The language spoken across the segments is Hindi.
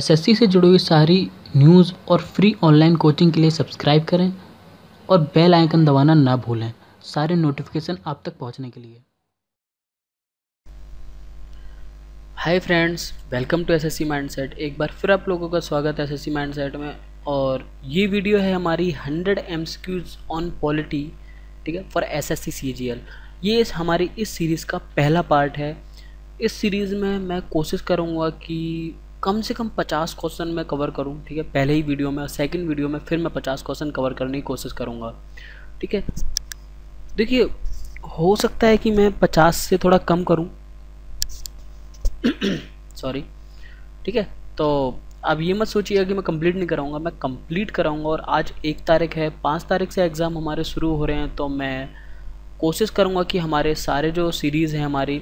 एसएससी से जुड़ी हुई सारी न्यूज़ और फ्री ऑनलाइन कोचिंग के लिए सब्सक्राइब करें और बेल आइकन दबाना ना भूलें सारे नोटिफिकेशन आप तक पहुंचने के लिए। Hi friends, welcome to SSC mindset. एक बार फिर आप लोगों का स्वागत है एसएससी माइंडसेट में। और ये वीडियो है हमारी 100 एमसीक्यूज ऑन पॉलिटी, ठीक है, फॉर एसएससी सीजीएल। ये हमारी इस सीरीज़ का पहला पार्ट है। इस सीरीज़ में मैं कोशिश करूँगा कि कम से कम 50 क्वेश्चन मैं कवर करूँ, ठीक है। पहले ही वीडियो में और सेकंड वीडियो में फिर मैं 50 क्वेश्चन कवर करने की कोशिश करूँगा, ठीक है। देखिए, हो सकता है कि मैं 50 से थोड़ा कम करूँ सॉरी, ठीक है। तो अब ये मत सोचिएगा कि मैं कंप्लीट नहीं कराऊंगा, मैं कंप्लीट कराऊंगा। और आज 1 तारीख है, 5 तारीख से एग्ज़ाम हमारे शुरू हो रहे हैं, तो मैं कोशिश करूंगा कि हमारे सारे जो सीरीज़ हैं हमारी,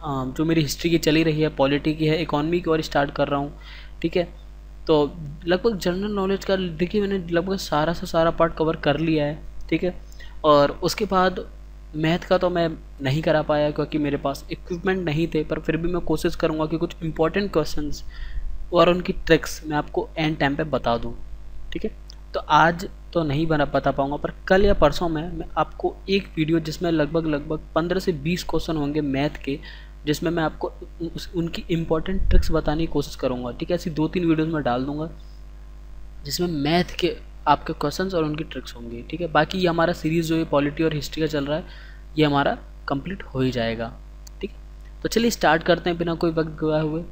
जो मेरी हिस्ट्री की चली रही है, पॉलिटी की है, इकॉनमी की और स्टार्ट कर रहा हूँ, ठीक है। तो लगभग जनरल नॉलेज का देखिए मैंने लगभग सारा से सारा पार्ट कवर कर लिया है, ठीक है। और उसके बाद मैथ का तो मैं नहीं करा पाया क्योंकि मेरे पास इक्विपमेंट नहीं थे, पर फिर भी मैं कोशिश करूँगा कि कुछ इंपॉर्टेंट क्वेश्चंस और उनकी ट्रिक्स मैं आपको एंड टाइम पे बता दूँ, ठीक है। तो आज तो नहीं बता पाऊँगा, पर कल या परसों में मैं आपको एक वीडियो जिसमें लगभग 15 से 20 क्वेश्चन होंगे मैथ के, जिसमें मैं आपको उनकी इम्पोर्टेंट ट्रिक्स बताने की कोशिश करूँगा, ठीक है। ऐसी 2-3 वीडियोज़ में डाल दूँगा जिसमें मैथ के आपके क्वेश्चंस और उनकी ट्रिक्स होंगी, ठीक है। बाकी ये हमारा सीरीज़ जो है पॉलिटी और हिस्ट्री का चल रहा है, ये हमारा कंप्लीट हो ही जाएगा, ठीक है। तो चलिए स्टार्ट करते हैं बिना कोई वक्त गवाए हुए।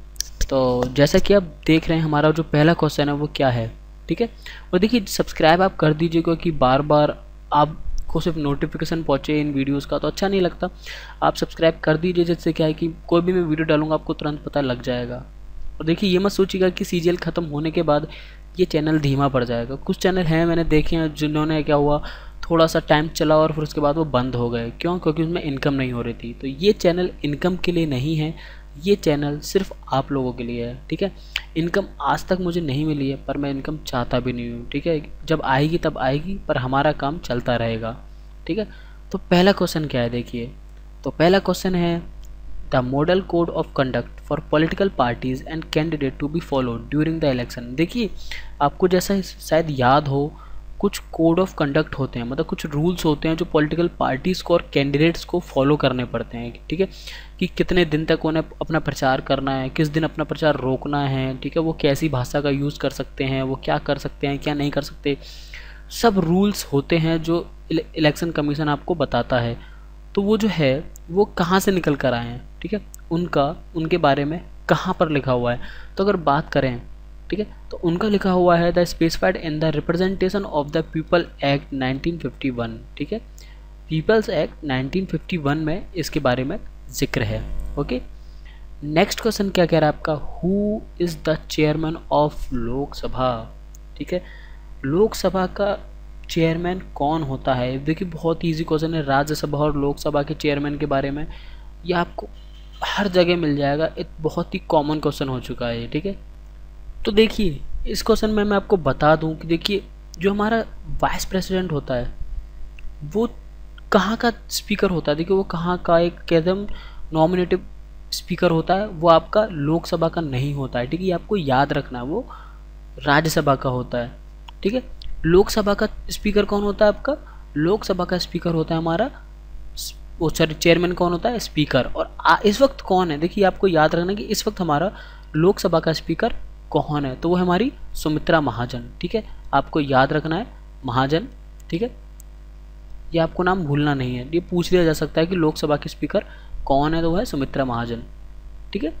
तो जैसा कि आप देख रहे हैं हमारा जो पहला क्वेश्चन है वो क्या है, ठीक है। और देखिए, सब्सक्राइब आप कर दीजिए क्योंकि बार बार आपको सिर्फ नोटिफिकेशन पहुँचे इन वीडियोज़ का तो अच्छा नहीं लगता। आप सब्सक्राइब कर दीजिए, जिससे क्या है कि कोई भी मैं वीडियो डालूंगा आपको तुरंत पता लग जाएगा। और देखिए, ये मत सोचिएगा कि सीजीएल ख़त्म होने के बाद ये चैनल धीमा पड़ जाएगा। कुछ चैनल हैं मैंने देखे हैं जिन्होंने क्या हुआ, थोड़ा सा टाइम चला और फिर उसके बाद वो बंद हो गए। क्यों? क्योंकि उसमें इनकम नहीं हो रही थी। तो ये चैनल इनकम के लिए नहीं है, ये चैनल सिर्फ आप लोगों के लिए है, ठीक है। इनकम आज तक मुझे नहीं मिली है, पर मैं इनकम चाहता भी नहीं हूँ, ठीक है। जब आएगी तब आएगी, पर हमारा काम चलता रहेगा, ठीक है। तो पहला क्वेश्चन क्या है देखिए। तो पहला क्वेश्चन है the model code of conduct for political parties and candidate to be followed during the election. देखिए, आपको जैसा शायद याद हो, कुछ कोड ऑफ कंडक्ट होते हैं, मतलब कुछ रूल्स होते हैं जो पॉलिटिकल पार्टीज़ को और कैंडिडेट्स को फॉलो करने पड़ते हैं, ठीक है। कि कितने दिन तक उन्हें अपना प्रचार करना है, किस दिन अपना प्रचार रोकना है, ठीक है। वो कैसी भाषा का यूज़ कर सकते हैं, वो क्या कर सकते हैं, क्या नहीं कर सकते, सब रूल्स होते हैं जो इलेक्शन कमीशन आपको बताता है। तो वो जो है वो कहाँ से निकल कर आए हैं, ठीक है, उनके बारे में कहाँ पर लिखा हुआ है। तो अगर बात करें, ठीक है, तो उनका लिखा हुआ है the specified in the representation of the people act 1951, ठीक है। पीपल्स एक्ट 1951 में इसके बारे में जिक्र है, ओके। नेक्स्ट क्वेश्चन क्या कह रहा है आपका, who is the chairman of Lok Sabha, ठीक है। लोकसभा का चेयरमैन कौन होता है? देखिए, बहुत इजी क्वेश्चन है। राज्यसभा और लोकसभा के चेयरमैन के बारे में ये आपको हर जगह मिल जाएगा, एक बहुत ही कॉमन क्वेश्चन हो चुका है, ठीक है। तो देखिए, इस क्वेश्चन में मैं आपको बता दूं कि देखिए, जो हमारा वाइस प्रेसिडेंट होता है वो कहाँ का स्पीकर होता है। देखिए, वो कहाँ का एक एकदम नॉमिनेटिव स्पीकर होता है, वो आपका लोकसभा का नहीं होता है, ठीक है। ये आपको याद रखना है, वो राज्यसभा का होता है, ठीक है। लोकसभा का स्पीकर कौन होता है आपका? लोकसभा का स्पीकर होता है हमारा, वो सॉरी, चेयरमैन कौन होता है? स्पीकर। और इस वक्त कौन है? देखिए, आपको याद रखना कि इस वक्त हमारा लोकसभा का स्पीकर कौन है, तो वो है हमारी सुमित्रा महाजन, ठीक है। आपको याद रखना है महाजन, ठीक है। ये आपको नाम भूलना नहीं है, ये पूछ लिया जा सकता है कि लोकसभा के स्पीकर कौन है, तो वो है सुमित्रा महाजन, ठीक है।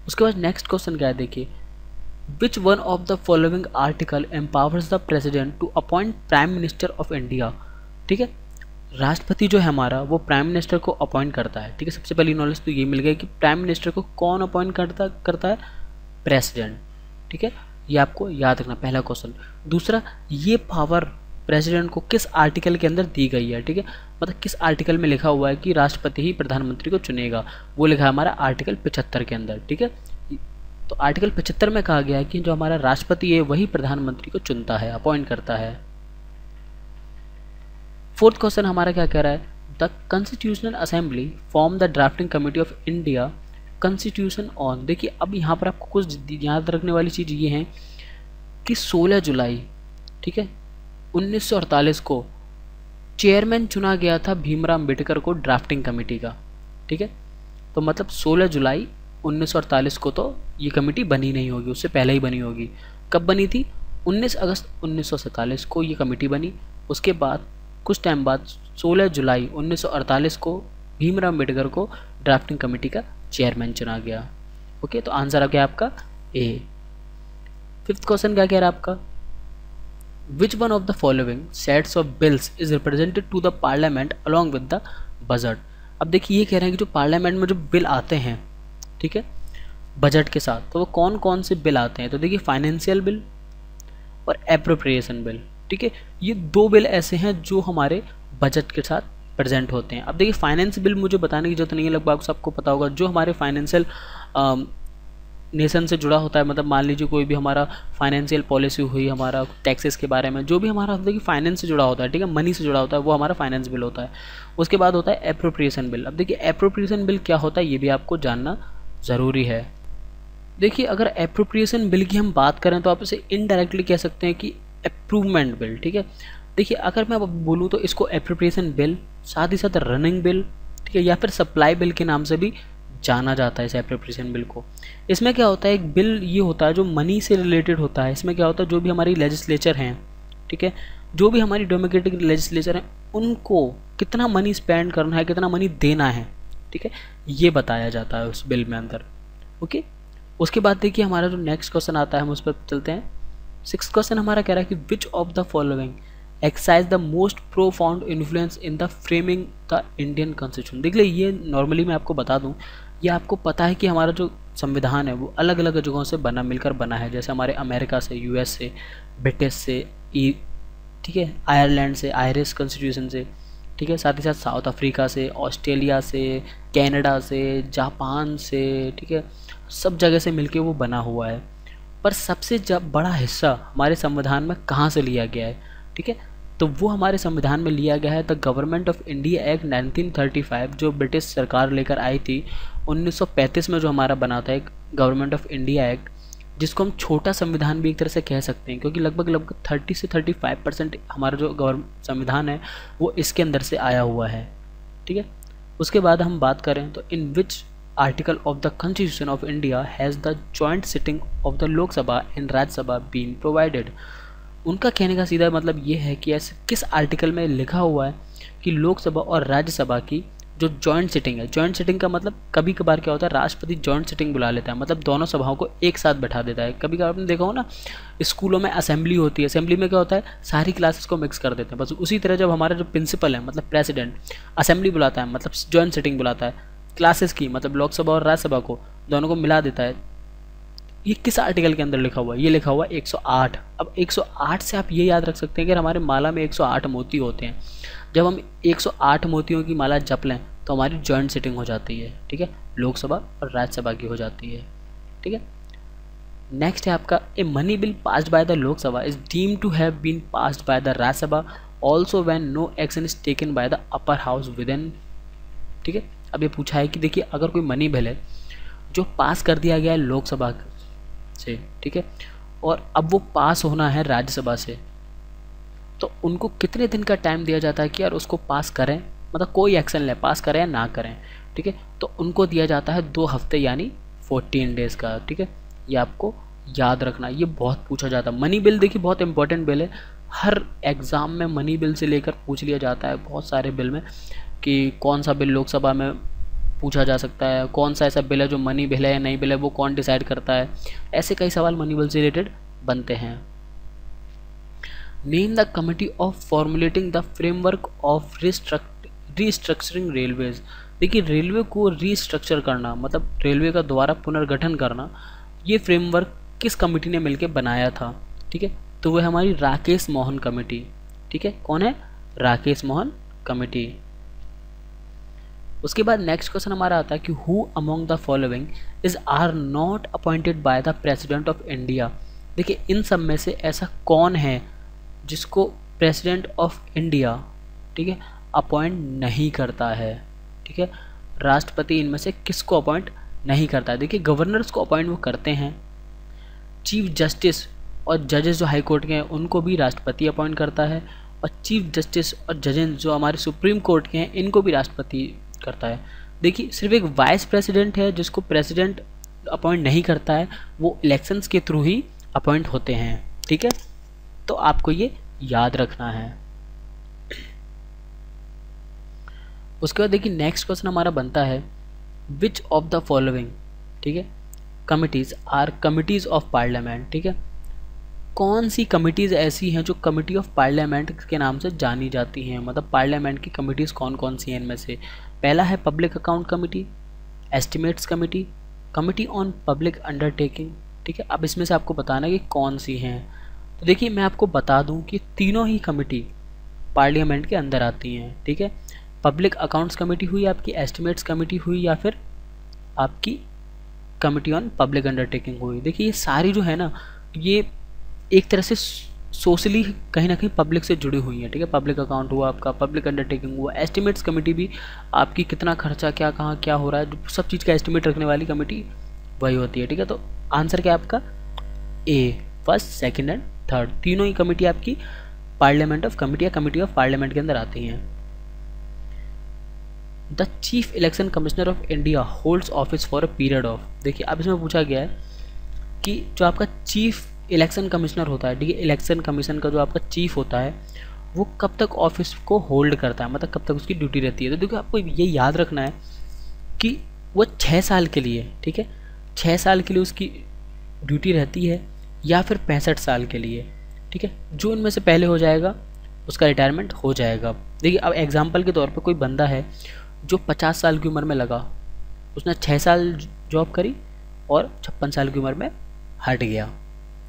उसके बाद नेक्स्ट क्वेश्चन क्या है देखिए, Which one of the following article empowers the president to appoint prime minister of India, ठीक है। राष्ट्रपति जो है हमारा वो प्राइम मिनिस्टर को अपॉइंट करता है, ठीक है। सबसे पहली नॉलेज तो ये मिल गई कि प्राइम मिनिस्टर को कौन अपॉइंट करता है? प्रेसिडेंट, ठीक है। ये आपको याद रखना, पहला क्वेश्चन। दूसरा, ये पावर प्रेसिडेंट को किस आर्टिकल के अंदर दी गई है, ठीक है। मतलब किस आर्टिकल में लिखा हुआ है कि राष्ट्रपति ही प्रधानमंत्री को चुनेगा, वो लिखा है हमारा आर्टिकल 75 के अंदर, ठीक है। तो आर्टिकल 75 में कहा गया है कि जो हमारा राष्ट्रपति है वही प्रधानमंत्री को चुनता है, अपॉइंट करता है। फोर्थ क्वेश्चन हमारा क्या कह रहा है, the constitutional assembly form the drafting committee of India constitution on, देखिए अब यहाँ पर आपको कुछ याद रखने वाली चीज़ ये है कि 16 जुलाई, ठीक है, 1948 को चेयरमैन चुना गया था भीमराव अम्बेडकर को ड्राफ्टिंग कमेटी का, ठीक है। तो मतलब 16 जुलाई 1948 को तो ये कमेटी बनी नहीं होगी, उससे पहले ही बनी होगी। कब बनी थी? 19 अगस्त 1947 को ये कमेटी बनी। उसके बाद कुछ टाइम बाद 16 जुलाई 1948 को भीमराव अम्बेडकर को ड्राफ्टिंग कमेटी का चेयरमैन चुना गया। ओके, तो आंसर आ गया आपका ए। फिफ्थ क्वेश्चन क्या कह रहा है आपका? Which one of the following sets of bills is represented to the parliament along with the budget? अब देखिए ये कह रहे हैं कि जो पार्लियामेंट में जो बिल आते हैं, ठीक है, बजट के साथ, तो वो कौन कौन से बिल आते हैं? तो देखिए फाइनेंशियल बिल और एप्रोप्रिएशन बिल, ठीक है, ये दो बिल ऐसे हैं जो हमारे बजट के साथ प्रेजेंट होते हैं। अब देखिए फाइनेंस बिल मुझे बताने की जरूरत नहीं है, लगभग सबको पता होगा। जो हमारे फाइनेंशियल नेशन से जुड़ा होता है, मतलब मान लीजिए कोई भी हमारा फाइनेंशियल पॉलिसी हुई, हमारा टैक्सेस के बारे में, जो भी हमारा होता है कि फाइनेंस से जुड़ा होता है, ठीक है, मनी से जुड़ा होता है, वो हमारा फाइनेंस बिल होता है। उसके बाद होता है एप्रोप्रिएशन बिल। अब देखिए एप्रोप्रिएशन बिल क्या होता है ये भी आपको जानना ज़रूरी है। देखिए अगर एप्रोप्रिएशन बिल की हम बात करें तो आप इसे इनडायरेक्टली कह सकते हैं कि अप्रूवमेंट बिल, ठीक है। देखिए अगर मैं बोलूँ तो इसको एप्रोप्रिएशन बिल, साथ ही साथ रनिंग बिल, ठीक है, या फिर सप्लाई बिल के नाम से भी जाना जाता है इस एप्रोप्रिएशन बिल को। इसमें क्या होता है, एक बिल ये होता है जो मनी से रिलेटेड होता है। इसमें क्या होता है, जो भी हमारी लेजिस्लेचर हैं, ठीक है, जो भी हमारी डेमोक्रेटिक लेजिस्लेचर हैं, उनको कितना मनी स्पेंड करना है, कितना मनी देना है, ठीक है, ये बताया जाता है उस बिल में अंदर। ओके, उसके बाद देखिए हमारा जो नेक्स्ट क्वेश्चन आता है हम उस पर चलते हैं। सिक्स्थ क्वेश्चन हमारा कह रहा है कि which of the following exercise the most profound influence in the framing the Indian constitution. देख लीजिए ये नॉर्मली मैं आपको बता दूं, ये आपको पता है कि हमारा जो संविधान है वो अलग अलग जगहों से मिलकर बना है। जैसे हमारे अमेरिका से, यूएस से, ब्रिटिश से, ठीक है, आयरलैंड से, आयरिश कॉन्स्टिट्यूशन से, ठीक है, साथ ही साथ साउथ अफ्रीका से, ऑस्ट्रेलिया से, कनाडा से, जापान से, ठीक है, सब जगह से मिलके वो बना हुआ है। पर सबसे बड़ा हिस्सा हमारे संविधान में कहाँ से लिया गया है, ठीक है, तो वो हमारे संविधान में लिया गया है the government of India act 1935, जो ब्रिटिश सरकार लेकर आई थी 1935 में, जो हमारा बना था एक गवर्नमेंट ऑफ इंडिया एक्ट, जिसको हम छोटा संविधान भी एक तरह से कह सकते हैं, क्योंकि लगभग 30 से 35% हमारा जो संविधान है वो इसके अंदर से आया हुआ है, ठीक है। उसके बाद हम बात करें तो in which article of the constitution of India has the joint sitting of the Lok Sabha and Rajya Sabha been provided. उनका कहने का सीधा मतलब ये है कि ऐसे किस आर्टिकल में लिखा हुआ है कि लोकसभा और राज्यसभा की जो जॉइंट सिटिंग है। जॉइंट सिटिंग का मतलब कभी कभार क्या होता है, राष्ट्रपति जॉइंट सिटिंग बुला लेता है, मतलब दोनों सभाओं को एक साथ बैठा देता है। कभी कभार आपने देखा हो ना, स्कूलों में असेंबली होती है, असेंबली में क्या होता है, सारी क्लासेस को मिक्स कर देते हैं। बस उसी तरह जब हमारा जो प्रिंसिपल है, मतलब प्रेसिडेंट, असेंबली बुलाता है, मतलब जॉइंट सिटिंग बुलाता है, क्लासेस की मतलब लोकसभा और राज्यसभा को दोनों को मिला देता है। ये किस आर्टिकल के अंदर लिखा हुआ है? ये लिखा हुआ है 108। अब 108 से आप ये याद रख सकते हैं कि हमारे माला में 108 मोती होते हैं। जब हम 108 मोतियों की माला जप लें तो हमारी जॉइंट सिटिंग हो जाती है, ठीक है, लोकसभा और राज्यसभा की हो जाती है, ठीक है। नेक्स्ट है आपका a money bill passed by the Lok Sabha is deemed to have been passed by the Rajya Sabha also when no action is taken by the upper house within, ठीक है। अब ये पूछा है कि देखिए अगर कोई मनी बिल है जो पास कर दिया गया है लोकसभा से, ठीक है, और अब वो पास होना है राज्यसभा से, तो उनको कितने दिन का टाइम दिया जाता है कि यार उसको पास करें, मतलब कोई एक्शन ले, पास करें या ना करें, ठीक है। तो उनको दिया जाता है 2 हफ्ते यानी 14 डेज़ का, ठीक है। ये आपको याद रखना, ये बहुत पूछा जाता है। मनी बिल देखिए बहुत इंपॉर्टेंट बिल है, हर एग्ज़ाम में मनी बिल से लेकर पूछ लिया जाता है बहुत सारे बिल में कि कौन सा बिल लोकसभा में पूछा जा सकता है, कौन सा ऐसा बिल है जो मनी बिल है या नहीं बिल है, वो कौन डिसाइड करता है। ऐसे कई सवाल मनी बिल से रिलेटेड बनते हैं। Name the committee of formulating the framework of restructuring railways. देखिए रेलवे को रीस्ट्रक्चर करना मतलब रेलवे का द्वारा पुनर्गठन करना, ये फ्रेमवर्क किस कमेटी ने मिलकर बनाया था, ठीक है, तो वह हमारी राकेश मोहन कमेटी, ठीक है। कौन है? राकेश मोहन कमेटी। उसके बाद नेक्स्ट क्वेश्चन हमारा आता है कि who among the following is are not appointed by the president of India. देखिए इन सब में से ऐसा कौन है जिसको प्रेसिडेंट ऑफ इंडिया, ठीक है, अपॉइंट नहीं करता है, ठीक है। राष्ट्रपति इनमें से किसको अपॉइंट नहीं करता है। देखिए गवर्नर्स को अपॉइंट वो करते हैं, चीफ जस्टिस और जजेस जो हाई कोर्ट के हैं उनको भी राष्ट्रपति अपॉइंट करता है, और चीफ जस्टिस और जजेस जो हमारे सुप्रीम कोर्ट के हैं इनको भी राष्ट्रपति करता है। देखिए सिर्फ एक वाइस प्रेसिडेंट है जिसको प्रेसिडेंट अपॉइंट नहीं करता है, वो इलेक्शंस के थ्रू ही अपॉइंट होते हैं, ठीक है। तो आपको ये याद रखना है। उसके बाद देखिए नेक्स्ट क्वेश्चन हमारा बनता है विच ऑफ द फॉलोइंग, ठीक है, committees are committees of parliament, ठीक है। कौन सी कमिटीज़ ऐसी हैं जो कमिटी ऑफ पार्लियामेंट के नाम से जानी जाती हैं, मतलब पार्लियामेंट की कमिटीज़ कौन कौन सी हैं इनमें से। पहला है public account committee, estimates committee, committee on public undertaking, ठीक है। अब इसमें से आपको बताना है कि कौन सी हैं। तो देखिए मैं आपको बता दूं कि तीनों ही कमिटी पार्लियामेंट के अंदर आती हैं, ठीक है। पब्लिक अकाउंट्स कमेटी हुई आपकी, एस्टिमेट्स कमेटी हुई, या फिर आपकी कमिटी ऑन पब्लिक अंडरटेकिंग हुई। देखिए ये सारी जो है ना, ये एक तरह से सोशली कहीं ना कहीं पब्लिक से जुड़ी हुई है, ठीक है। पब्लिक अकाउंट हुआ आपका, पब्लिक अंडरटेकिंग हुआ, एस्टिमेट्स कमेटी भी आपकी कितना खर्चा क्या कहाँ क्या हो रहा है सब चीज़ का एस्टिमेट रखने वाली कमेटी वही होती है, ठीक है। तो आंसर क्या आपका ए, फर्स्ट सेकंड एंड थर्ड, तीनों ही कमेटी आपकी पार्लियामेंट ऑफ कमिटी या कमिटी ऑफ पार्लियामेंट के अंदर आती हैं। The chief election commissioner of India holds office for a period of, देखिए अब इसमें पूछा गया है कि जो आपका चीफ इलेक्शन कमिश्नर होता है, ठीक है, इलेक्शन कमीशन का जो आपका चीफ होता है वो कब तक ऑफिस को होल्ड करता है, मतलब कब तक उसकी ड्यूटी रहती है। तो देखो आपको ये याद रखना है कि वो 6 साल के लिए, ठीक है, 6 साल के लिए उसकी ड्यूटी रहती है, या फिर 65 साल के लिए, ठीक है। जो इनमें से पहले हो जाएगा उसका रिटायरमेंट हो जाएगा। देखिए अब एग्जाम्पल के तौर पर कोई बंदा है जो 50 साल की उम्र में लगा, उसने 6 साल जॉब करी और 56 साल की उम्र में हट गया,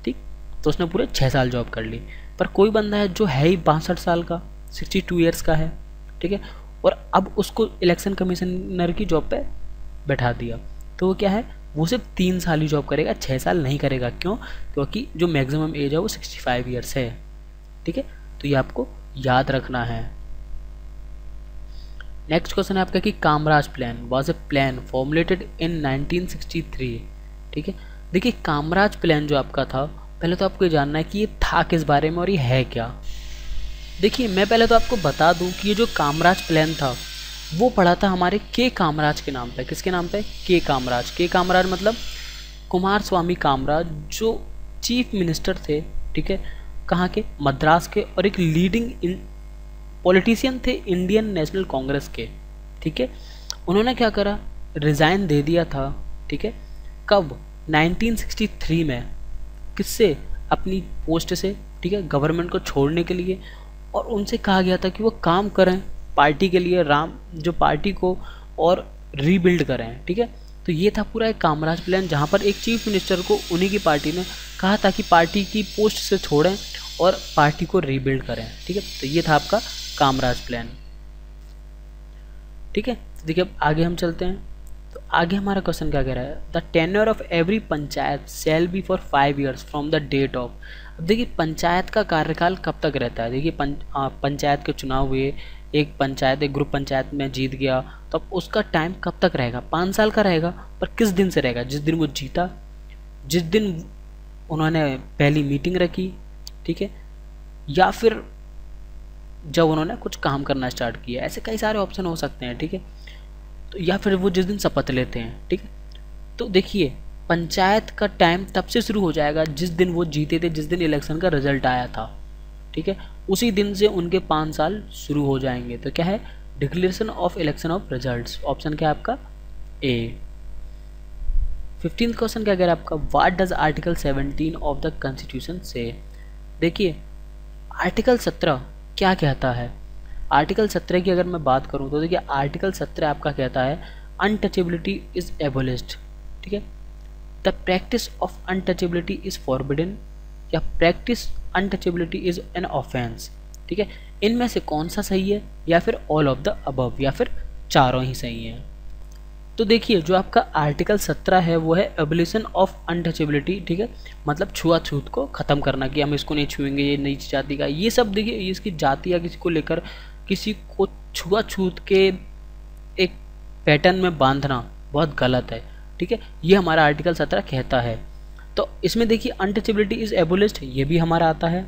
ठीक, तो उसने पूरे 6 साल जॉब कर ली। पर कोई बंदा है जो है ही 62 साल का, 62 ईयर्स का है, ठीक है, और अब उसको इलेक्शन कमिश्नर की जॉब पे बैठा दिया, तो वो क्या है, वो सिर्फ 3 साल ही जॉब करेगा, 6 साल नहीं करेगा। क्यों? क्योंकि जो मैक्सिमम एज है वो 65 ईयर्स है, ठीक है। तो ये आपको याद रखना है। नेक्स्ट क्वेश्चन है आपका कि Kamaraj plan was a plan formulated in 1963, ठीक है। देखिए कामराज प्लान जो आपका था, पहले तो आपको ये जानना है कि ये था किस बारे में और ये है क्या। देखिए मैं पहले तो आपको बता दूं कि ये जो कामराज प्लान था वो पड़ा था हमारे के कामराज के नाम पे। किसके नाम पे? के कामराज। के कामराज मतलब कुमार स्वामी कामराज, जो चीफ मिनिस्टर थे, ठीक है, कहाँ के? मद्रास के, और एक लीडिंग पॉलिटिशियन थे इंडियन नेशनल कांग्रेस के, ठीक है। उन्होंने क्या करा, रिज़ाइन दे दिया था, ठीक है, कब? 1963 में। किससे? अपनी पोस्ट से, ठीक है, गवर्नमेंट को छोड़ने के लिए। और उनसे कहा गया था कि वो काम करें पार्टी के लिए, जो पार्टी को और रीबिल्ड करें, ठीक है। तो ये था पूरा एक कामराज प्लान, जहाँ पर एक चीफ मिनिस्टर को उन्हीं की पार्टी ने कहा था कि पार्टी की पोस्ट से छोड़ें और पार्टी को रीबिल्ड करें, ठीक है। तो ये था आपका कामराज प्लान, ठीक है। तो देखिए अब आगे हम चलते हैं। तो आगे हमारा क्वेश्चन क्या कह रहा है, the tenure of every panchayat shall be for 5 years from the date of. अब देखिए पंचायत का कार्यकाल कब तक रहता है। देखिए पंचायत के चुनाव हुए, एक ग्रुप पंचायत में जीत गया, तो अब उसका टाइम कब तक रहेगा? 5 साल का रहेगा। पर किस दिन से रहेगा? जिस दिन वो जीता, जिस दिन उन्होंने पहली मीटिंग रखी, ठीक है, या फिर जब उन्होंने कुछ काम करना स्टार्ट किया। ऐसे कई सारे ऑप्शन हो सकते हैं, ठीक है। तो या फिर वो जिस दिन शपथ लेते हैं, ठीक है। तो देखिए पंचायत का टाइम तब से शुरू हो जाएगा जिस दिन वो जीते थे, जिस दिन इलेक्शन का रिजल्ट आया था, ठीक है, उसी दिन से उनके 5 साल शुरू हो जाएंगे। तो क्या है? Declaration of election of results. Option क्या है आपका? ए। 15th क्वेश्चन क्या कह रहा है आपका, what does article 17 of the constitution से। देखिए आर्टिकल 17 क्या कहता है। आर्टिकल 17 की अगर मैं बात करूं तो देखिए आर्टिकल 17 आपका कहता है अनटचेबिलिटी इज एबोलिश्ड, ठीक है, the practice of untouchability is forbidden, या practice untouchability is an offence, ठीक है। इनमें से कौन सा सही है, या फिर ऑल ऑफ द अबव, या फिर चारों ही सही हैं। तो देखिए जो आपका आर्टिकल 17 है वो है एबोलिशन ऑफ अनटचेबिलिटी, ठीक है, मतलब छुआछूत को ख़त्म करना, कि हम इसको नहीं छुएंगे, ये नई जाति का, ये सब देखिए इसकी जाति या किसी को लेकर किसी को छुआछूत के एक पैटर्न में बांधना बहुत गलत है, ठीक ठीक है, ये हमारा आर्टिकल 17 कहता है। तो इसमें देखिए अनटचेबिलिटी इज़ एबोलिश्ड, ये भी हमारा आता है।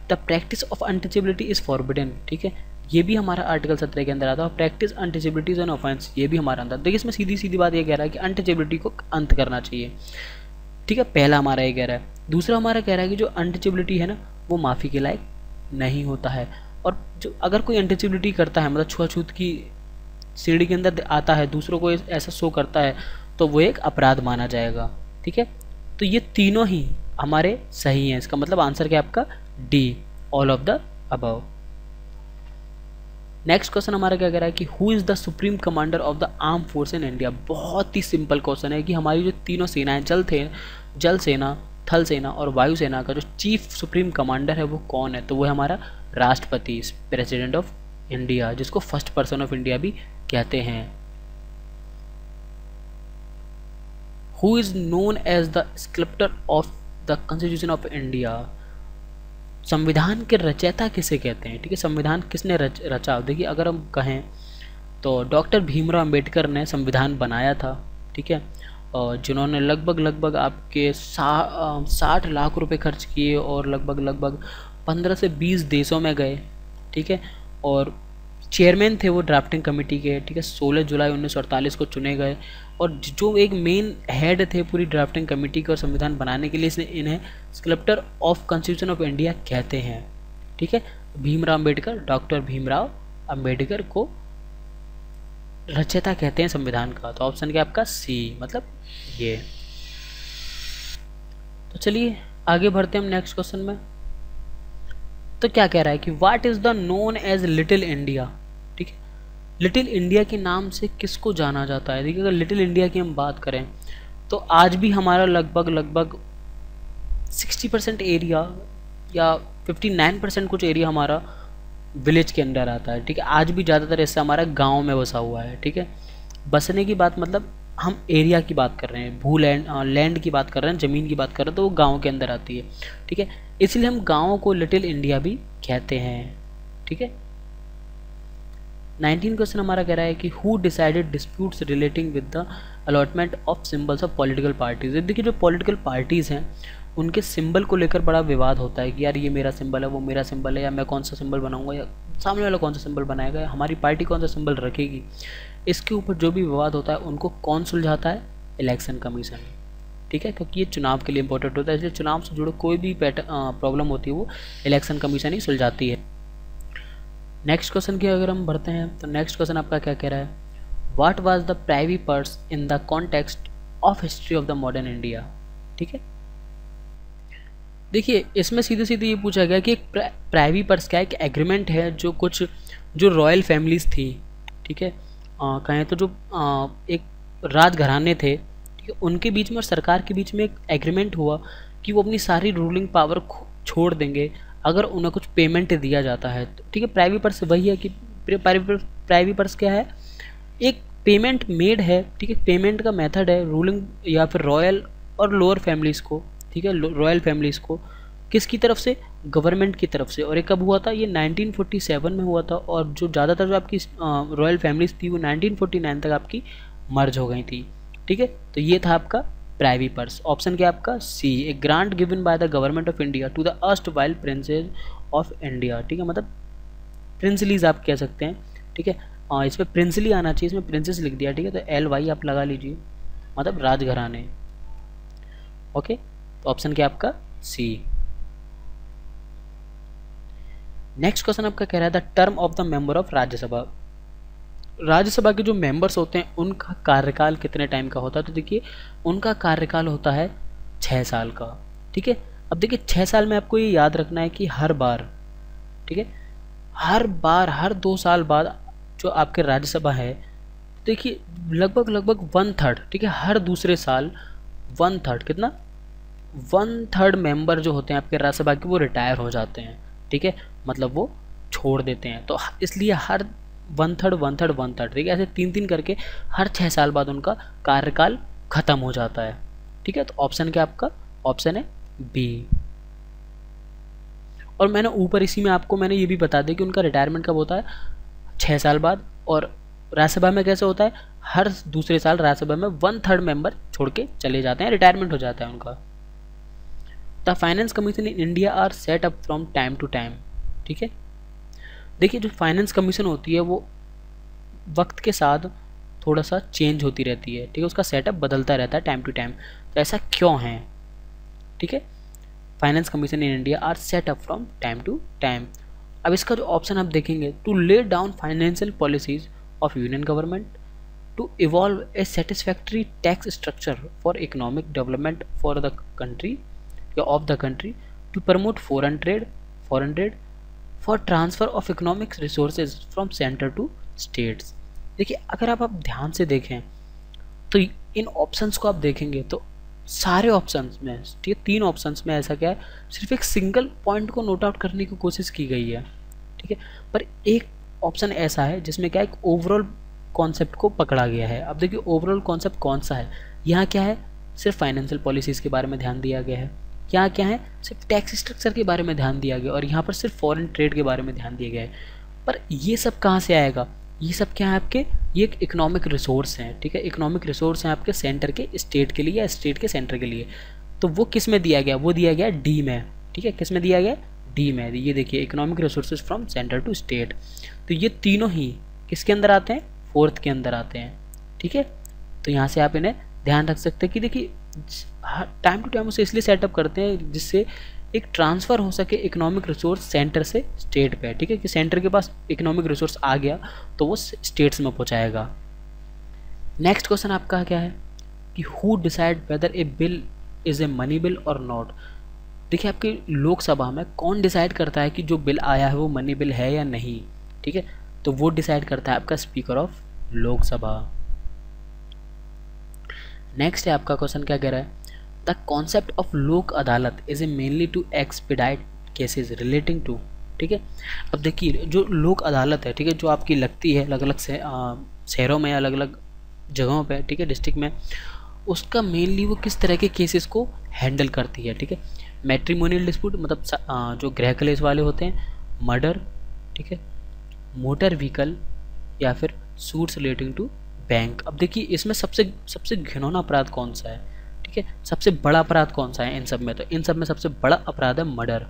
The practice of untouchability is forbidden, ठीक है, ये भी हमारा आर्टिकल 17 के अंदर आता है। Practice untouchability is an offence, ये भी हमारा अंदर। देखिए इसमें सीधी सीधी बात ये कह रहा है कि अनटचेबिलिटी को अंत करना चाहिए, ठीक है, पहला हमारा ये कह रहा है। दूसरा हमारा कह रहा है कि जो अनटचेबिलिटी है ना वो माफ़ी के लायक नहीं होता है, और जो अगर कोई अनटचेबिलिटी करता है मतलब छुआछूत की सीढ़ी के अंदर आता है, दूसरों को ऐसा शो करता है, तो वो एक अपराध माना जाएगा, ठीक है। तो ये तीनों ही हमारे सही हैं, इसका मतलब आंसर क्या है आपका D, all of the above. Next question हमारा क्या कह रहा है कि who is the supreme commander of the arm force in India. बहुत ही सिंपल क्वेश्चन है कि हमारी जो तीनों सेनाएं जल सेना, थल सेना और वायु सेना का जो चीफ सुप्रीम कमांडर है वो कौन है, तो वो है हमारा राष्ट्रपति, प्रेसिडेंट ऑफ इंडिया, जिसको फर्स्ट पर्सन ऑफ इंडिया भी कहते हैं। Who is known as the scripter of the constitution of India. संविधान के रचयिता किसे कहते हैं, ठीक है, संविधान किसने रचा। देखिए अगर हम कहें तो डॉक्टर भीमराव अंबेडकर ने संविधान बनाया था, ठीक है, और जिन्होंने लगभग आपके 60 लाख रुपए खर्च किए और लगभग 15 से 20 देशों में गए, ठीक है, और चेयरमैन थे वो ड्राफ्टिंग कमेटी के, ठीक है। 16 जुलाई 1948 को चुने गए, और जो एक मेन हेड थे पूरी ड्राफ्टिंग कमेटी के और संविधान बनाने के लिए इन्हें scripture of constitution of India कहते हैं, ठीक है। भीमराव अंबेडकर, डॉक्टर भीमराव अंबेडकर को रचयिता कहते हैं संविधान का। तो ऑप्शन क्या आपका सी, मतलब ये। तो चलिए आगे बढ़ते हैं हम नेक्स्ट क्वेश्चन में। तो क्या कह रहा है कि what is the known as little India, ठीक है, लिटिल इंडिया के नाम से किसको जाना जाता है। देखिए अगर लिटिल इंडिया की हम बात करें तो आज भी हमारा लगभग 60% एरिया या 59% कुछ एरिया हमारा विलेज के अंदर आता है, ठीक है। आज भी ज़्यादातर हिस्सा हमारा गांव में बसा हुआ है, ठीक है। बसने की बात मतलब हम एरिया की बात कर रहे हैं, भू लैंड की बात कर रहे हैं, ज़मीन की बात कर रहे हैं, तो वो गांव के अंदर आती है, ठीक है। इसलिए हम गाँव को लिटिल इंडिया भी कहते हैं, ठीक है। 19 क्वेश्चन हमारा कह रहा है कि who decided disputes relating with the allotment of symbols of political parties. देखिए जो पॉलिटिकल पार्टीज़ हैं उनके सिंबल को लेकर बड़ा विवाद होता है कि यार ये मेरा सिंबल है, वो मेरा सिंबल है, या मैं कौन सा सिंबल बनाऊंगा, या सामने वाला कौन सा सिंबल बनाएगा, या हमारी पार्टी कौन सा सिंबल रखेगी। इसके ऊपर जो भी विवाद होता है उनको कौन सुलझाता है, इलेक्शन कमीशन, ठीक है, क्योंकि ये चुनाव के लिए इंपॉर्टेंट होता है, इसलिए चुनाव से जुड़े कोई भी प्रॉब्लम होती है वो इलेक्शन कमीशन ही सुलझाती है। नेक्स्ट क्वेश्चन की अगर हम बढ़ते हैं तो नेक्स्ट क्वेश्चन आपका क्या कह रहा है, what was the privy purse in the context of history of the modern India, ठीक है। देखिए इसमें सीधे सीधे ये पूछा गया कि एक प्राइवी पर्स क्या है, एक एग्रीमेंट है जो कुछ जो रॉयल फैमिलीज थी, ठीक है, कहें तो जो एक राजघराने थे, ठीक है, उनके बीच में और सरकार के बीच में एक एग्रीमेंट हुआ कि वो अपनी सारी रूलिंग पावर छोड़ देंगे अगर उन्हें कुछ पेमेंट दिया जाता है, ठीक है। प्राइवी पर्स वही है कि प्राइवी पर्स क्या है, एक पेमेंट मेड है, ठीक है, पेमेंट का मेथड है रूलिंग या फिर रॉयल और लोअर फैमिलीज़ को, ठीक है, रॉयल फैमिलीज़ को, किसकी तरफ से, गवर्नमेंट की तरफ से। और ये कब हुआ था, ये 1947 में हुआ था, और जो ज़्यादातर जो आपकी रॉयल फैमिलीज थी वो 1949 तक आपकी मर्ज हो गई थी, ठीक है। तो ये था आपका प्राइवी पर्स। ऑप्शन क्या आपका C, a grant given by the government of India to the erstwhile princes of India, ठीक है, मतलब प्रिंसलीज आप कह सकते हैं, ठीक है। इस पर प्रिंसली आना चाहिए, इसमें प्रिंसेस लिख दिया, ठीक है, तो LY आप लगा लीजिए, मतलब राजघराने, ओके। तो ऑप्शन क्या आपका सी। नेक्स्ट क्वेश्चन आपका कह रहा है the term of the member of Rajya Sabha. Rajya Sabha के जो मेंबर्स होते हैं उनका कार्यकाल कितने टाइम का होता है, तो देखिए उनका कार्यकाल होता है 6 साल का, ठीक है। अब देखिए 6 साल में आपको ये याद रखना है कि हर बार, ठीक है, हर 2 साल बाद जो आपके राज्यसभा है, देखिए लगभग 1/3, ठीक है, हर दूसरे साल 1/3 कितना 1/3 मेंबर जो होते हैं आपके राज्यसभा के वो रिटायर हो जाते हैं, ठीक है, मतलब वो छोड़ देते हैं। तो इसलिए हर 1/3, ठीक है, ऐसे 3 करके हर 6 साल बाद उनका कार्यकाल खत्म हो जाता है, ठीक है। तो ऑप्शन क्या आपका, ऑप्शन है बी। और मैंने ऊपर इसी में आपको मैंने ये भी बता दिया कि उनका रिटायरमेंट कब होता है, 6 साल बाद, और राज्यसभा में कैसे होता है, हर दूसरे साल राज्यसभा में 1/3 मेंबर छोड़ के चले जाते हैं, रिटायरमेंट हो जाता है उनका। The finance commission in India are set up from time to time. ठीक है, देखिए जो फाइनेंस कमीशन होती है वो वक्त के साथ थोड़ा सा चेंज होती रहती है। ठीक है, उसका सेटअप बदलता रहता है टाइम टू टाइम। तो ऐसा क्यों है? ठीक है, finance commission in India are set up from time to time. अब इसका जो ऑप्शन आप देखेंगे, to lay down financial policies of union government, to evolve a satisfactory tax structure for economic development for the country या of the country, to promote foreign trade, for transfer of economic resources from centre to states. देखिए अगर आप ध्यान से देखें तो इन ऑप्शंस को आप देखेंगे तो सारे ऑप्शंस में, ठीक है, 3 ऑप्शंस में ऐसा क्या है, सिर्फ एक सिंगल पॉइंट को नोट आउट करने की कोशिश की गई है। ठीक है, पर एक ऑप्शन ऐसा है जिसमें क्या एक ओवरऑल कॉन्सेप्ट को पकड़ा गया है। अब देखिए ओवरऑल कॉन्सेप्ट कौन सा है, यहाँ क्या है, सिर्फ फाइनेंशियल पॉलिसीज़ के बारे में ध्यान दिया गया है, यहाँ क्या है, सिर्फ टैक्स स्ट्रक्चर के बारे में ध्यान दिया गया, और यहाँ पर सिर्फ फॉरेन ट्रेड के बारे में ध्यान दिया गया है। पर ये सब कहाँ से आएगा, ये सब क्या है आपके, ये एक इकोनॉमिक रिसोर्स हैं। ठीक है, इकोनॉमिक रिसोर्स हैं आपके सेंटर के स्टेट के लिए या स्टेट के सेंटर के लिए। तो वो किस में दिया गया, वो दिया गया डी में। ठीक है, किस में दिया गया, डी में। ये देखिए economic resources from centre to state. तो ये तीनों ही किसके अंदर आते हैं, 4th के अंदर आते हैं। ठीक है, तो यहाँ से आप इन्हें ध्यान रख सकते हैं कि देखिए टाइम टू टाइम उसे इसलिए सेटअप करते हैं जिससे एक ट्रांसफ़र हो सके इकोनॉमिक रिसोर्स सेंटर से स्टेट पे। ठीक है, कि सेंटर के पास इकोनॉमिक रिसोर्स आ गया तो वो स्टेट्स में पहुंचाएगा। नेक्स्ट क्वेश्चन आपका क्या है कि who decide whether A bill is a money bill और नॉट। देखिए आपकी लोकसभा में कौन डिसाइड करता है कि जो बिल आया है वो मनी बिल है या नहीं। ठीक है, तो वो डिसाइड करता है आपका स्पीकर ऑफ लोकसभा। नेक्स्ट है आपका क्वेश्चन क्या कह रहा है, the concept of Lok Adalat is a mainly to expedite cases relating to. ठीक है, अब देखिए जो लोक अदालत है, ठीक है, जो आपकी लगती है अलग अलग शहरों में, अलग अलग जगहों पे, ठीक है, डिस्ट्रिक्ट में, उसका मेनली वो किस तरह के केसेस को हैंडल करती है। ठीक है, मैट्रिमोनियल डिस्प्यूट मतलब जो गृह कलेश वाले होते हैं, मर्डर, ठीक है, मोटर व्हीकल, या फिर सूट्स रिलेटिंग टू बैंक। अब देखिए इसमें सबसे घिनौना अपराध कौन सा है, ठीक है, सबसे बड़ा अपराध कौन सा है इन सब में, तो इन सब में सबसे बड़ा अपराध है मर्डर।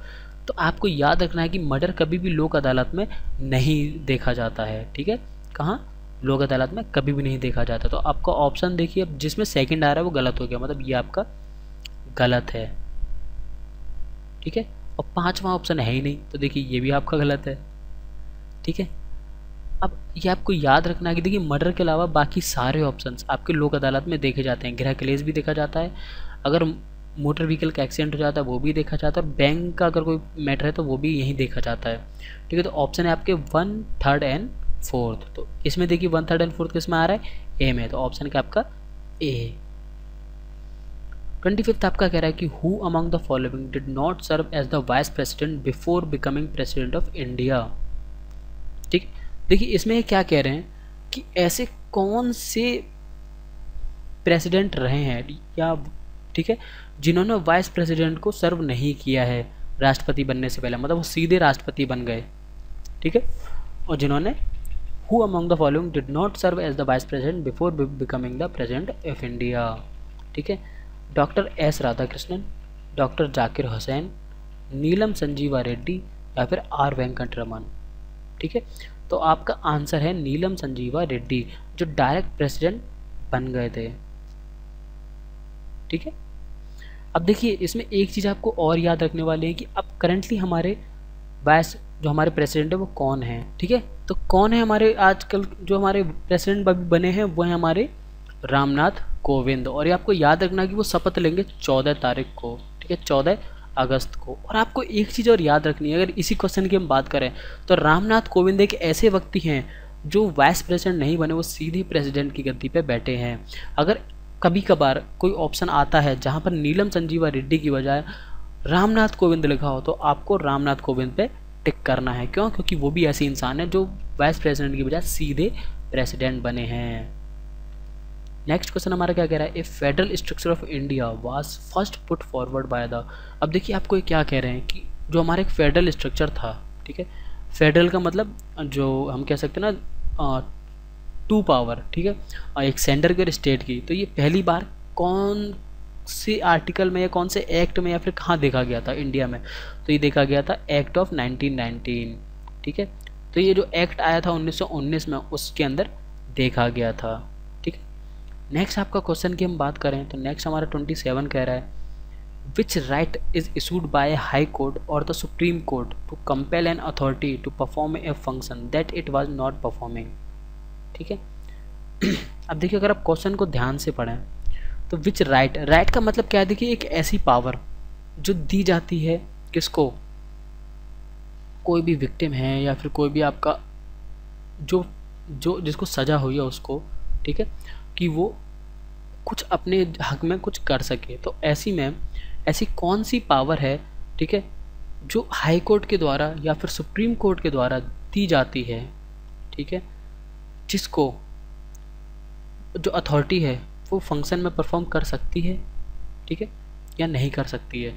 तो आपको याद रखना है कि मर्डर कभी भी लोक अदालत में नहीं देखा जाता है। ठीक है, कहाँ, लोक अदालत में कभी भी नहीं देखा जाता। तो आपका ऑप्शन देखिए जिसमें सेकंड आ रहा है वो गलत हो गया, मतलब ये आपका गलत है। ठीक है, और 5वां ऑप्शन है ही नहीं, तो देखिए ये भी आपका गलत है। ठीक है, अब ये आपको याद रखना है कि देखिए मर्डर के अलावा बाकी सारे ऑप्शंस आपके लोक अदालत में देखे जाते हैं। गृह कलेश भी देखा जाता है, अगर मोटर व्हीकल का एक्सीडेंट हो जाता है वो भी देखा जाता है, और बैंक का अगर कोई मैटर है तो वो भी यहीं देखा जाता है। ठीक है, तो ऑप्शन है आपके 1, 3rd एंड 4th। तो इसमें देखिए 1, 3rd एंड 4th किस में आ रहा है, ए में, तो ऑप्शन क्या आपका ए। 25th आपका कह रहा है कि who among the following did not serve as the vice president before becoming president of India. ठीक, देखिए इसमें क्या कह रहे हैं कि ऐसे कौन से प्रेसिडेंट रहे हैं या, ठीक है, जिन्होंने वाइस प्रेसिडेंट को सर्व नहीं किया है राष्ट्रपति बनने से पहले, मतलब वो सीधे राष्ट्रपति बन गए। ठीक है, और जिन्होंने who among the following did not serve as the vice president before becoming the president of India. ठीक है, doctor S Radhakrishnan, doctor Zakir Hussain, Neelam Sanjiva Reddy, या फिर आर वेंकटरमन। ठीक है, तो आपका आंसर है नीलम संजीवा रेड्डी, जो डायरेक्ट प्रेसिडेंट बन गए थे। ठीक है, अब देखिए इसमें एक चीज़ आपको और याद रखने वाली है कि अब करंटली हमारे वाइस जो हमारे प्रेसिडेंट है वो कौन है। ठीक है, तो कौन है हमारे आजकल जो हमारे प्रेसिडेंट बने हैं, वो हैं हमारे रामनाथ कोविंद। और ये आपको याद रखना कि वो शपथ लेंगे 14 तारीख को। ठीक है, 14 अगस्त को। और आपको एक चीज़ और याद रखनी है, अगर इसी क्वेश्चन की हम बात करें तो रामनाथ कोविंद एक ऐसे व्यक्ति हैं जो वाइस प्रेसिडेंट नहीं बने, वो सीधे प्रेसिडेंट की गद्दी पे बैठे हैं। अगर कभी कभार कोई ऑप्शन आता है जहाँ पर नीलम संजीवा रेड्डी की बजाय रामनाथ कोविंद लिखा हो, तो आपको रामनाथ कोविंद पे टिक करना है। क्यों? क्योंकि वो भी ऐसे इंसान है जो वाइस प्रेसिडेंट की बजाय सीधे प्रेसिडेंट बने हैं। नेक्स्ट क्वेश्चन हमारा क्या कह रहा है, a federal structure of India was first put forward by the. अब देखिए आपको ये क्या कह रहे हैं कि जो हमारा एक फेडरल स्ट्रक्चर था, ठीक है, फेडरल का मतलब जो हम कह सकते हैं ना टू पावर, ठीक है, और एक सेंटर की और स्टेट की। तो ये पहली बार कौन से आर्टिकल में या कौन से एक्ट में या फिर कहाँ देखा गया था इंडिया में? तो ये देखा गया था एक्ट ऑफ 1919, ठीक है। तो ये जो एक्ट आया था 1919 में, उसके अंदर देखा गया था, ठीक है। नेक्स्ट आपका क्वेश्चन की हम बात करें तो नेक्स्ट हमारा 27 कह रहा है which right is issued by high court और the Supreme Court to compel an authority to perform a function that it was not performing, ठीक है। अब देखिए अगर आप क्वेश्चन को ध्यान से पढ़ें तो विच राइट, राइट का मतलब क्या है? देखिए एक ऐसी पावर जो दी जाती है किसको, कोई भी विक्टिम है या फिर कोई भी आपका जो जो जिसको सज़ा हुई है उसको, ठीक है, कि वो कुछ अपने हक में कुछ कर सके। तो ऐसी में ऐसी कौन सी पावर है, ठीक है, जो हाई कोर्ट के द्वारा या फिर सुप्रीम कोर्ट के द्वारा दी जाती है, ठीक है, जिसको जो अथॉरिटी है वो फंक्शन में परफॉर्म कर सकती है, ठीक है, या नहीं कर सकती है।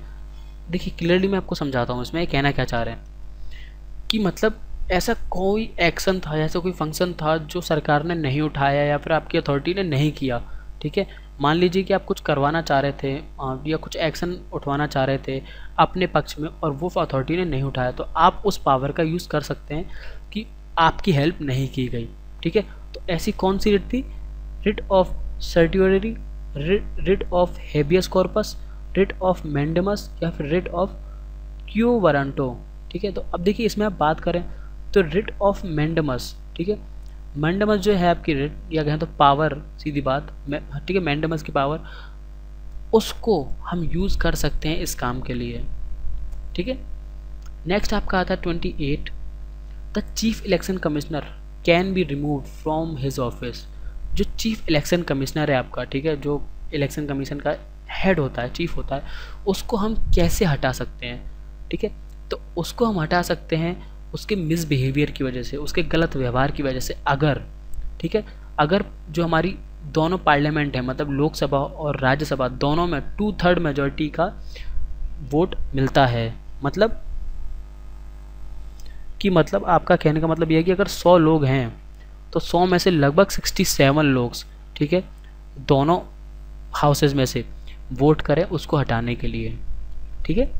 देखिए क्लियरली मैं आपको समझाता हूँ इसमें कहना क्या चाह रहे हैं कि मतलब ऐसा कोई एक्शन था, ऐसा कोई फंक्शन था जो सरकार ने नहीं उठाया या फिर आपकी अथॉरिटी ने नहीं किया, ठीक है। मान लीजिए कि आप कुछ करवाना चाह रहे थे या कुछ एक्शन उठवाना चाह रहे थे अपने पक्ष में और वो अथॉरिटी ने नहीं उठाया, तो आप उस पावर का यूज़ कर सकते हैं कि आपकी हेल्प नहीं की गई, ठीक है। तो ऐसी कौन सी रिट थी? Writ of certiorari, writ of habeas corpus, writ of mandamus या फिर रिट ऑफ क्यू वारंटो, ठीक है। तो अब देखिए इसमें आप बात करें तो रिट ऑफ मैंडेमस, ठीक है, मैंडेमस जो है आपकी रिट या कहें तो पावर, सीधी बात, ठीक है, मैंडेमस की पावर, उसको हम यूज़ कर सकते हैं इस काम के लिए, ठीक है। नेक्स्ट आपका आता है 28, the chief election commissioner can be remove from his office. जो चीफ इलेक्शन कमिश्नर है आपका, ठीक है, जो इलेक्शन कमीशन का हेड होता है, चीफ होता है, उसको हम कैसे हटा सकते हैं, ठीक है। तो उसको हम हटा सकते हैं उसके मिसबिहेवियर की वजह से, उसके गलत व्यवहार की वजह से, अगर, ठीक है, अगर जो हमारी दोनों पार्लियामेंट है मतलब लोकसभा और राज्यसभा दोनों में 2/3 मेजॉरिटी का वोट मिलता है, मतलब कि मतलब आपका कहने का मतलब यह है कि अगर 100 लोग हैं तो 100 में से लगभग 67 लोग, ठीक है, दोनों हाउसेज में से वोट करें उसको हटाने के लिए, ठीक है।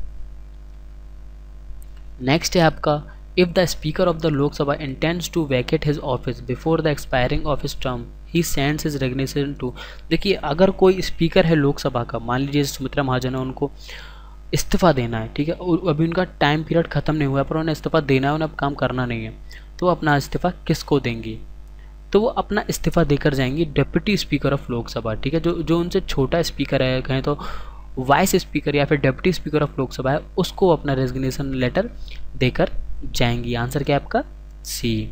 नेक्स्ट है आपका if the speaker of the Lok Sabha intends to vacate his office before the expiring of his term he sends his resignation to. देखिए अगर कोई स्पीकर है लोकसभा का, मान लीजिए सुमित्रा महाजन है, उनको इस्तीफ़ा देना है, ठीक है, अभी उनका टाइम पीरियड ख़त्म नहीं हुआ है पर उन्हें इस्तीफ़ा देना है, उन्हें अब काम करना नहीं है, तो अपना इस्तीफ़ा किसको देंगी? तो वो अपना इस्तीफ़ा देकर जाएंगी डिप्टी स्पीकर ऑफ लोकसभा, ठीक है, जो उनसे छोटा स्पीकर है, कहें तो वाइस स्पीकर या फिर डिप्टी स्पीकर ऑफ लोकसभा है, उसको अपना रेजिग्नेशन लेटर देकर जाएंगी। आंसर क्या है आपका? सी।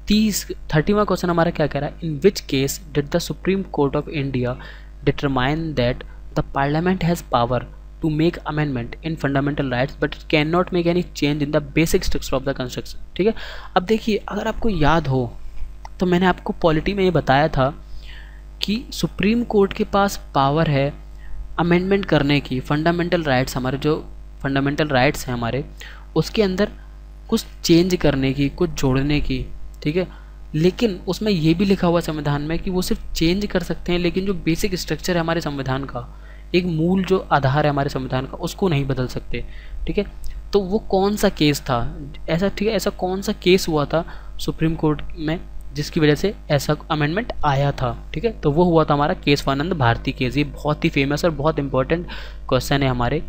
30वां क्वेश्चन हमारा क्या कह रहा है? In which case did the Supreme Court of India determine that the parliament has power to make amendment in fundamental rights but can not make any change in the basic structure of the construction, ठीक है। अब देखिए अगर आपको याद हो तो मैंने आपको पॉलिटी में ये बताया था कि सुप्रीम कोर्ट के पास पावर है अमेंडमेंट करने की, फंडामेंटल राइट्स, हमारे जो फंडामेंटल राइट्स हैं हमारे, उसके अंदर कुछ चेंज करने की, कुछ जोड़ने की, ठीक है। लेकिन उसमें ये भी लिखा हुआ संविधान में कि वो सिर्फ चेंज कर सकते हैं, लेकिन जो बेसिक स्ट्रक्चर है हमारे संविधान का, एक मूल जो आधार है हमारे संविधान का, उसको नहीं बदल सकते, ठीक है। तो वो कौन सा केस था ऐसा, ठीक है, ऐसा कौन सा केस हुआ था सुप्रीम कोर्ट में जिसकी वजह से ऐसा अमेंडमेंट आया था, ठीक है। तो वो हुआ था हमारा केशवानंद भारती केस। ये बहुत ही फेमस और बहुत इंपॉर्टेंट क्वेश्चन है हमारे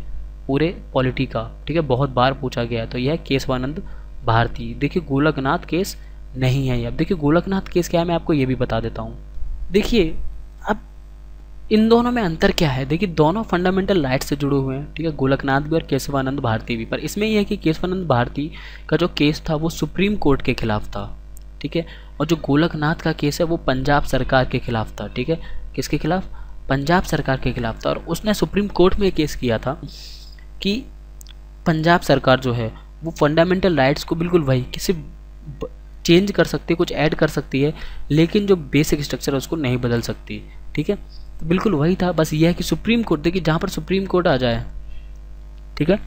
पूरे पॉलिटी का, ठीक है, बहुत बार पूछा गया है। तो यह है केशवानंद भारती। देखिए गोलकनाथ केस नहीं है। अब देखिए गोलकनाथ केस क्या है मैं आपको ये भी बता देता हूँ। देखिए अब इन दोनों में अंतर क्या है? देखिए दोनों फंडामेंटल राइट से जुड़े हुए हैं, ठीक है, गोलकनाथ भी और केशवानंद भारती भी। पर इसमें यह है कि केशवानंद भारती का जो केस था वो सुप्रीम कोर्ट के खिलाफ था, ठीक है, और जो गोलकनाथ का केस है वो पंजाब सरकार के खिलाफ था, ठीक है। किसके खिलाफ? पंजाब सरकार के खिलाफ था। और उसने सुप्रीम कोर्ट में केस किया था कि पंजाब सरकार जो है वो फंडामेंटल राइट्स को बिल्कुल वही किसी चेंज कर सकती है, कुछ ऐड कर सकती है, लेकिन जो बेसिक स्ट्रक्चर है उसको नहीं बदल सकती, ठीक है। तो बिल्कुल वही था, बस यह है कि सुप्रीम कोर्ट, देखिए जहाँ पर सुप्रीम कोर्ट आ जाए, ठीक है,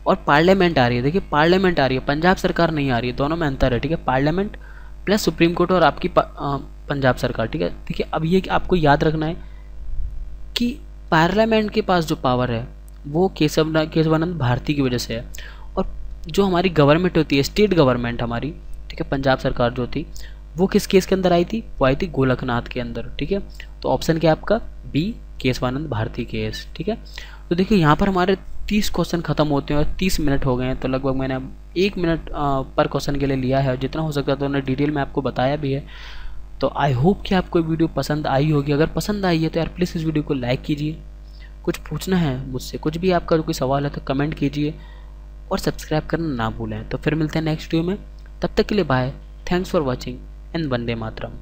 और पार्लियामेंट आ रही है, देखिए पार्लियामेंट आ रही है, पंजाब सरकार नहीं आ रही है, दोनों में अंतर है, ठीक है। पार्लियामेंट प्लस सुप्रीम कोर्ट और आपकी पंजाब सरकार, ठीक है। देखिए अब ये आपको याद रखना है कि पार्लियामेंट के पास जो पावर है वो केशवानंद भारती की वजह से है, और जो हमारी गवर्नमेंट होती है, स्टेट गवर्नमेंट हमारी, ठीक है, पंजाब सरकार जो थी, वो किस केस के अंदर आई थी? वो आई थी गोलकनाथ के अंदर, ठीक है। तो ऑप्शन क्या है आपका? बी, केशवानंद भारती केस, ठीक है। तो देखिए यहाँ पर हमारे 30 क्वेश्चन खत्म होते हैं और 30 मिनट हो गए हैं, तो लगभग मैंने 1 मिनट पर क्वेश्चन के लिए लिया है, और जितना हो सकता है तो उन्होंने डिटेल में आपको बताया भी है। तो आई होप कि आपको वीडियो पसंद आई होगी। अगर पसंद आई है तो यार प्लीज़ इस वीडियो को लाइक कीजिए। कुछ पूछना है मुझसे, कुछ भी आपका कोई सवाल है तो कमेंट कीजिए, और सब्सक्राइब करना ना भूलें। तो फिर मिलते हैं नेक्स्ट वीडियो में, तब तक के लिए bye, thanks for watching and वंदे मातरम।